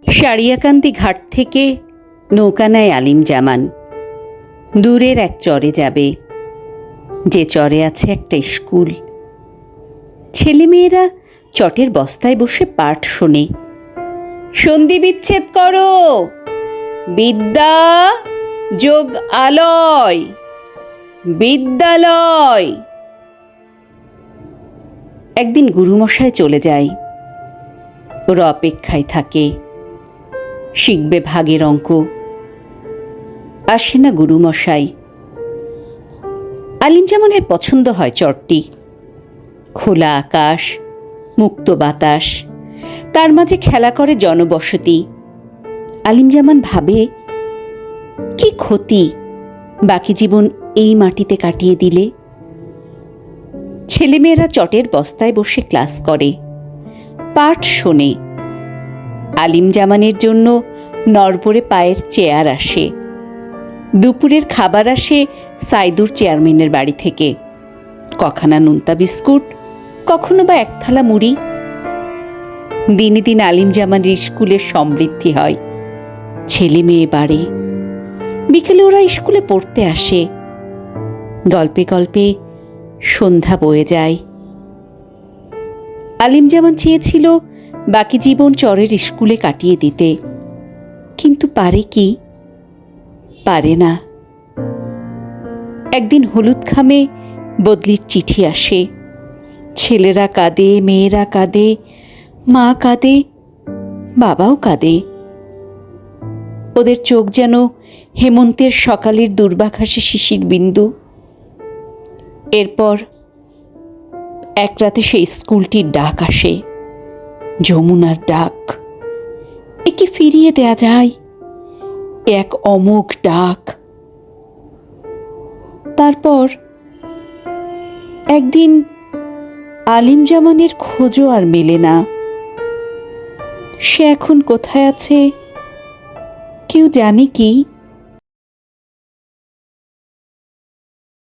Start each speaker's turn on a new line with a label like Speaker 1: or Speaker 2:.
Speaker 1: সারিয়াকান্দি ঘাট থেকে নৌকা নেয় আলিম জামান। দূরের এক চরে যাবে, যে চরে আছে একটা স্কুল। ছেলেমেয়েরা চটের বস্তায় বসে পাঠ শোনে। সন্ধি বিচ্ছেদ করো, বিদ্যা যোগ আলয়, বিদ্যালয়। একদিন গুরুমশায় চলে যায়। ওরা অপেক্ষায় থাকে, শিখবে ভাগের অঙ্ক। আসে না গুরুমশাই। আলিম জামানের পছন্দ হয় চরটি। খোলা আকাশ, মুক্ত বাতাস, তার মাঝে খেলা করে জনবসতি। আলিম জামান ভাবে, কি ক্ষতি বাকি জীবন এই মাটিতে কাটিয়ে দিলে। ছেলেমেয়েরা চটের বস্তায় বসে ক্লাস করে, পাঠ শোনে। আলিম জামানের জন্য নড়বড়ে পায়ের চেয়ার আসে। দুপুরের খাবার আসে সাইদুর চেয়ারম্যানের বাড়ি থেকে। কখানা নোনতা বিস্কুট, কখনো বা এক থালা মুড়ি। দিনে দিন আলিম জামানের স্কুলের সমৃদ্ধি হয়। ছেলে মেয়ে বাড়ে। বিকেলে ওরা স্কুলে পড়তে আসে। গল্পে গল্পে সন্ধ্যা বয়ে যায়। আলিম জামান চেয়েছিল বাকি জীবন চরের স্কুলে কাটিয়ে দিতে, কিন্তু পারে কি? পারে না। একদিন হলুদ খামে বদলির চিঠি আসে। ছেলেরা কাঁদে, মেয়েরা কাঁদে, মা কাঁদে, বাবাও কাঁদে। ওদের চোখ যেন হেমন্তের সকালের দুর্বাঘাসে শিশির বিন্দু। এরপর এক রাতে সেই স্কুলটির ডাক আসে, যমুনার ডাক। একে ফিরিয়ে দেয়া যায়? এক অমোঘ ডাক। তারপর একদিন আলিম জামানের খোঁজও আর মেলে না। সে এখন কোথায় আছে কেউ জানে কি?